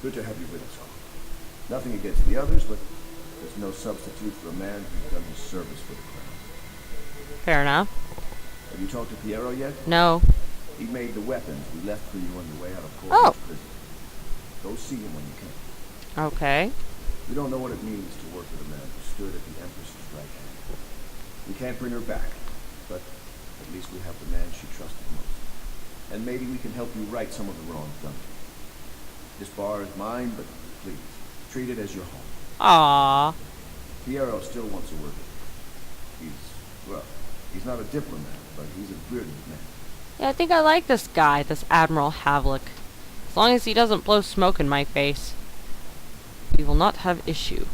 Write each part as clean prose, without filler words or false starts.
Good to have you with us, Corvo. Nothing against the others, but there's no substitute for a man who's done his service for the crown. Fair enough. Have you talked to Piero yet? No. He made the weapons we left for you on your way out of Oh. Corvo's prison. Go see him when you can. Okay. We don't know what it means to work with a man who stood at the Empress's right hand. We can't bring her back, but at least we have the man she trusted most. And maybe we can help you right some of the wrongs done to you. This bar is mine, but please, treat it as your home. Aww. Piero still wants to work with you. He's not a diplomat, but he's a brilliant man. Yeah, I think I like this guy, this Admiral Havlik. As long as he doesn't blow smoke in my face, we will not have issue.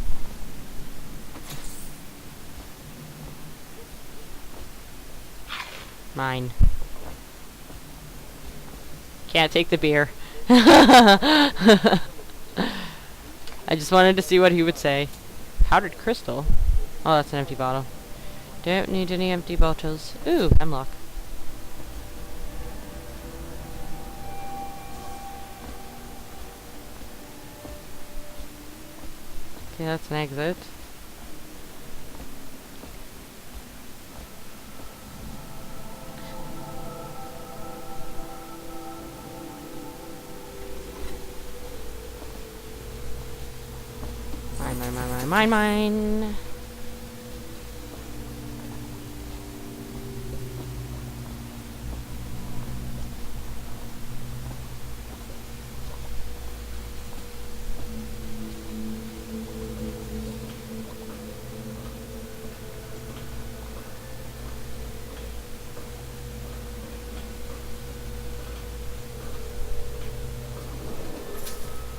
Mine. Can't take the beer. I just wanted to see what he would say. Powdered crystal? Oh, that's an empty bottle. Don't need any empty bottles. Ooh, hemlock. Okay, that's an exit.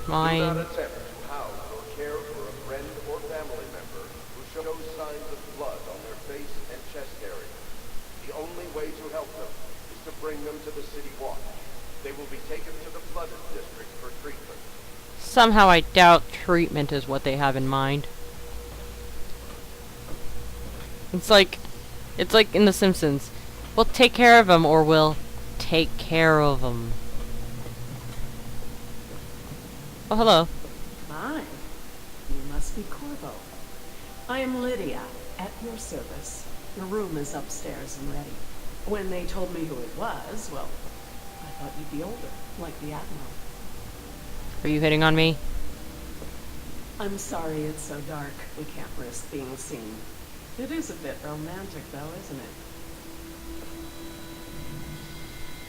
Mine. Do not attempt to house or care for a friend or family member who shows signs of blood on their face and chest area. The only way to help them is to bring them to the city watch. They will be taken to the flooded district for treatment. Somehow I doubt treatment is what they have in mind. It's like in The Simpsons. We'll take care of them, or we'll take care of them. Oh, hello. My, you must be Corvo. I am Lydia, at your service. Your room is upstairs and ready. When they told me who it was, well, I thought you'd be older, like the Admiral. Are you hitting on me? I'm sorry it's so dark. We can't risk being seen. It is a bit romantic, though, isn't it?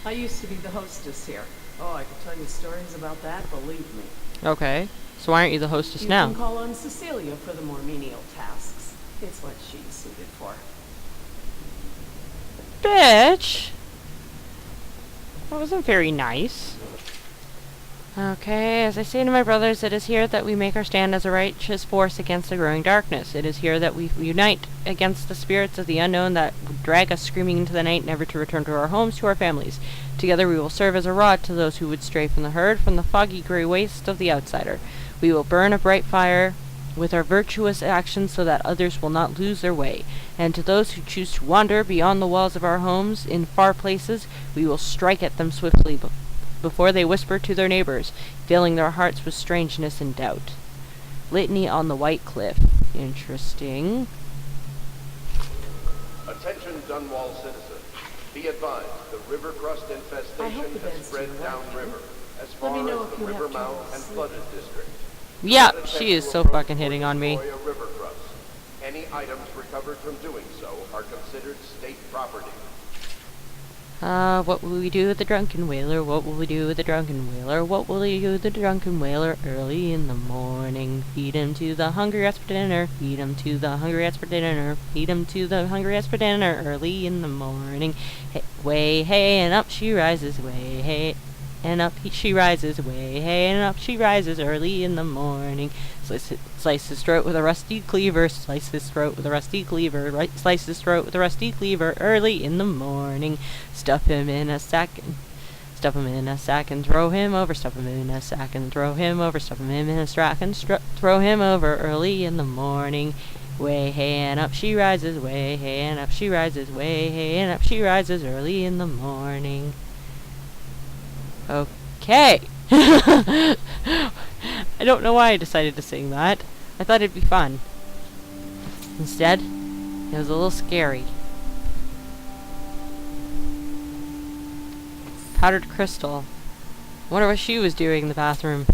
I used to be the hostess here. Oh, I could tell you stories about that, believe me. Okay. So why aren't you the hostess now? You can call on Cecilia for the more menial tasks. It's what she's suited for. Bitch! That wasn't very nice. Okay, as I say to my brothers, it is here that we make our stand as a righteous force against the growing darkness. It is here that we unite against the spirits of the unknown that drag us screaming into the night, never to return to our homes, to our families. Together we will serve as a rod to those who would stray from the herd, from the foggy gray waste of the outsider. We will burn a bright fire with our virtuous actions so that others will not lose their way. And to those who choose to wander beyond the walls of our homes in far places, we will strike at them swiftly before they whisper to their neighbors, filling their hearts with strangeness and doubt. Litany on the White Cliff. Interesting. Attention Dunwall citizens. Be advised, the river crust infestation has spread downriver, as far as the river mouth and flooded district. Yeah, she is so fucking hitting on me. Destroy a river crust. Any items recovered from doing so are considered state property. What will we do with the drunken whaler? What will we do with the drunken whaler? What will we do with the drunken whaler early in the morning? Feed him to the hungry rats for dinner. Feed him to the hungry rats for dinner. Feed him to the hungry rats for dinner early in the morning. Hey, way, hey, and up she rises. Way, hey, and up she rises. Way, hey, and up she rises early in the morning. Slice his throat with a rusty cleaver. Slice his throat with a rusty cleaver. Right, slice his throat with a rusty cleaver early in the morning. Stuff him in a sack. Stuff him in a sack and throw him over. Stuff him in a sack and throw him over. Stuff him in a sack and throw him over early in the morning. Way, hey, and up she rises. Way, hey, and up she rises. Way, hey, and up she rises early in the morning. Okay. I don't know why I decided to sing that. I thought it'd be fun. Instead, it was a little scary. Powdered crystal. I wonder what she was doing in the bathroom.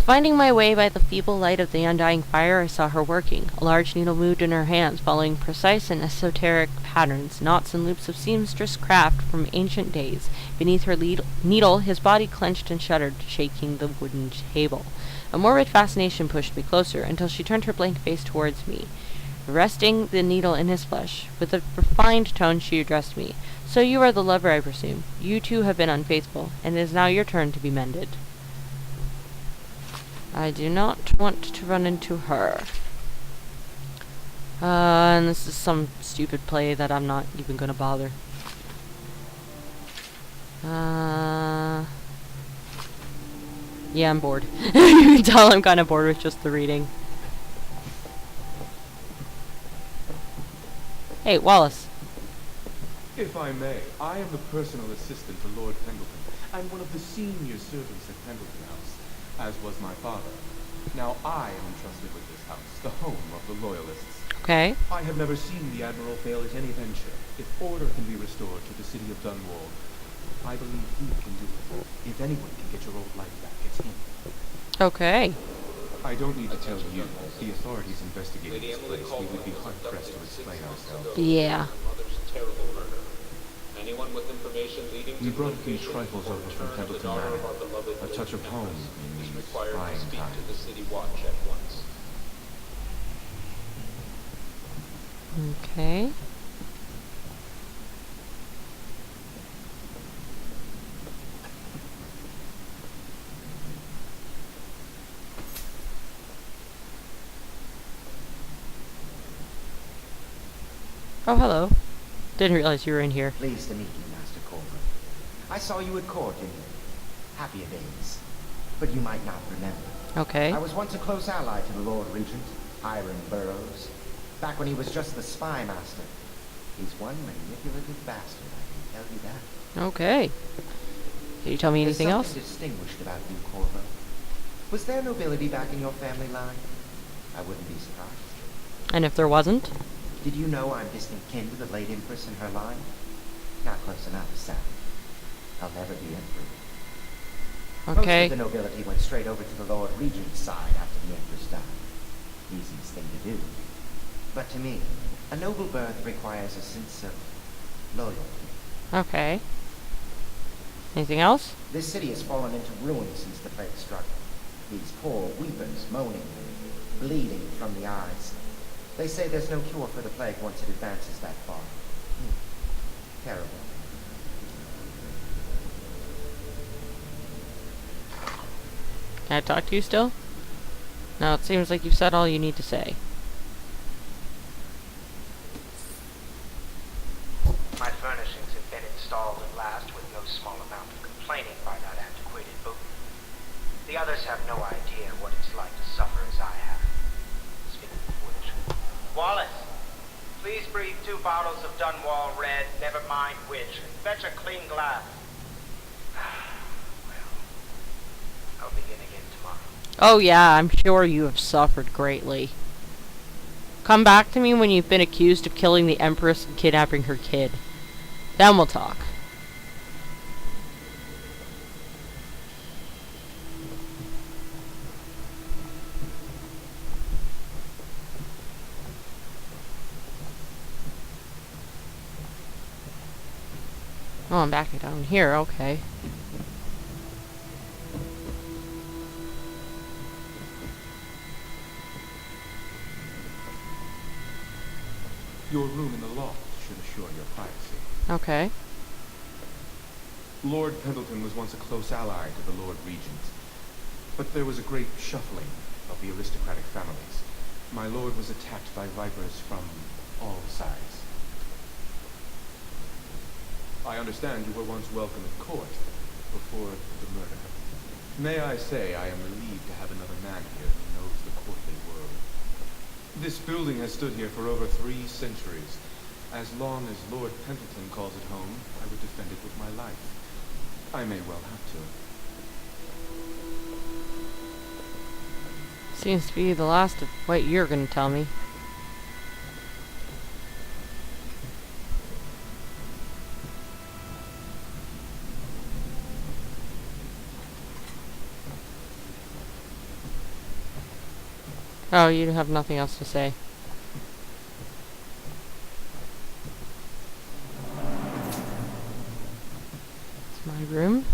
Finding my way by the feeble light of the undying fire, I saw her working. A large needle moved in her hands, following precise and esoteric patterns, knots and loops of seamstress craft from ancient days. Beneath her needle, his body clenched and shuddered, shaking the wooden table. A morbid fascination pushed me closer, until she turned her blank face towards me, resting the needle in his flesh. With a refined tone, she addressed me. "So you are the lover, I presume. You too have been unfaithful, and it is now your turn to be mended." I do not want to run into her. And this is some stupid play that I'm not even gonna bother. Yeah, I'm bored. You can tell I'm kind of bored with just the reading. Hey, Wallace. If I may, I am the personal assistant to Lord Pendleton, and one of the senior servants at Pendleton House, as was my father. Now I am entrusted with this house, the home of the Loyalists. Okay. I have never seen the Admiral fail at any venture. If order can be restored to the city of Dunwall, I believe he can do it. If anyone can get your old life back, it's him. Okay. I don't need to tell you, the authorities investigating this place, we would be hard-pressed to explain ourselves. Yeah. Mother's terrible murder. Anyone with information leading to We the brought these location trifles or over return from of the Pendleton daughter Manor. of our beloved A touch of living home Empress in is these required to trying speak to times. the city watch at once. Okay. Oh, hello. Didn't realize you were in here. Pleased to meet you, Master Corvo. I saw you at court in happier days, but you might not remember. Okay. I was once a close ally to the Lord Regent, Hiram Burroughs, back when he was just the spy master. He's one manipulative bastard, I can tell you that. Okay. Can you tell me anything There's else? something distinguished about you, Corvo. Was there nobility back in your family line? I wouldn't be surprised. And if there wasn't? Did you know I'm distant kin to the late Empress and her line? Not close enough, Sam. I'll never be emperor. Okay. Most of the nobility went straight over to the Lord Regent's side after the Empress died. Easiest thing to do. But to me, a noble birth requires a sense of loyalty. Okay. Anything else? This city has fallen into ruin since the plague struck. These poor weepers moaning, bleeding from the eyes. They say there's no cure for the plague once it advances that far. Terrible. Can I talk to you still? No, it seems like you've said all you need to say. My furnishings have been installed at last with no small amount of complaining by that antiquated book. The others have no idea what it's like to suffer as I have. Speaking of which, Wallace, please breathe 2 bottles of Dunwall Red, never mind which, and fetch a clean glass. Well, I'll begin again tomorrow. Oh yeah, I'm sure you have suffered greatly. Come back to me when you've been accused of killing the Empress and kidnapping her kid. Then we'll talk. Oh, I'm back down here, okay. Your room in the loft should assure your privacy. Okay. Lord Pendleton was once a close ally to the Lord Regent, but there was a great shuffling of the aristocratic families. My lord was attacked by vipers from all sides. I understand you were once welcome at court before the murder. May I say I am relieved to have another man here who knows the courtly world. This building has stood here for over 3 centuries. As long as Lord Pendleton calls it home, I would defend it with my life. I may well have to. Seems to be the last of what you're gonna tell me. Oh, you have nothing else to say. It's my room.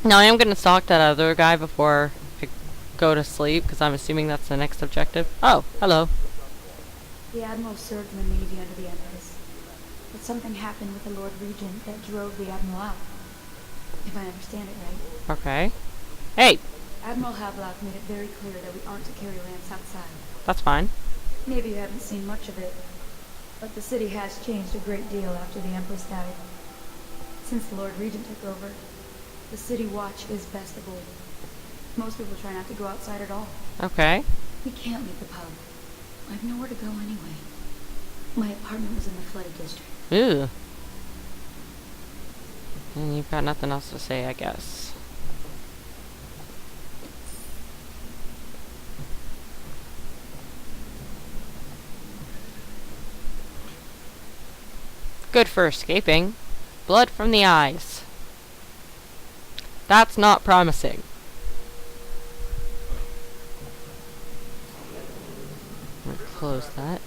Now I am gonna stalk that other guy before I go to sleep, because I'm assuming that's the next objective. Oh, hello. The Admiral served in the Navy under the Empress, but something happened with the Lord Regent that drove the Admiral out. If I understand it right. Okay. Hey! Admiral Havelock made it very clear that we aren't to carry lamps outside. That's fine. Maybe you haven't seen much of it, but the city has changed a great deal after the Empress died. Since the Lord Regent took over, the city watch is best of old. Most people try not to go outside at all. Okay. We can't leave the pub. I've nowhere to go anyway. My apartment was in the flooded district. Ew. And you've got nothing else to say, I guess. Good for escaping. Blood from the eyes. That's not promising. I'm gonna close that.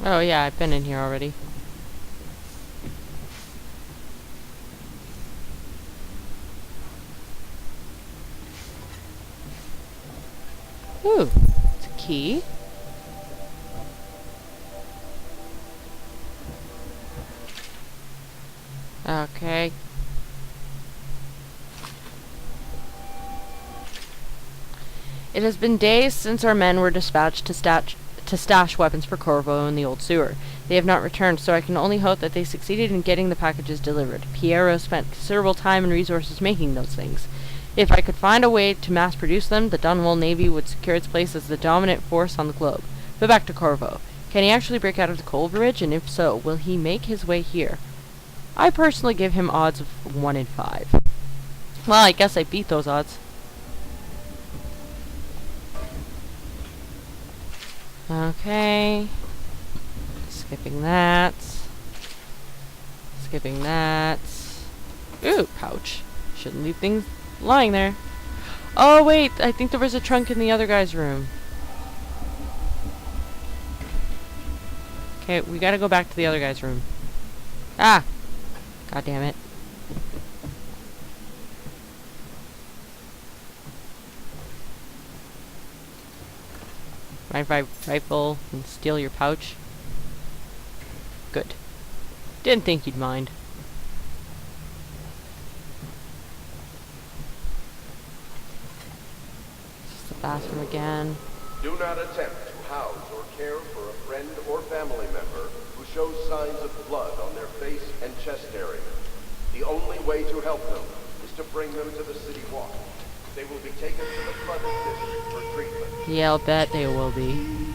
Oh yeah, I've been in here already. Ooh, it's a key. Okay. It has been days since our men were dispatched to stash weapons for Corvo in the old sewer. They have not returned, so I can only hope that they succeeded in getting the packages delivered. Piero spent considerable time and resources making those things. If I could find a way to mass-produce them, the Dunwall Navy would secure its place as the dominant force on the globe. But back to Corvo. Can he actually break out of the coal bridge, and if so, will he make his way here? I personally give him odds of 1 in 5. Well, I guess I beat those odds. Okay. Skipping that. Skipping that. Ooh, pouch. Shouldn't leave things lying there. Oh, wait. I think there was a trunk in the other guy's room. Okay, we gotta go back to the other guy's room. Ah! God damn it. Mind if I rifle and steal your pouch? Good. Didn't think you'd mind. This is the bathroom again. Do not attempt to house or care for a friend or family member who shows signs of blood on their face and chest area. The only way to help them is to bring them to the city walk. They will be taken to the flooded district for treatment. Yeah, I'll bet they will be.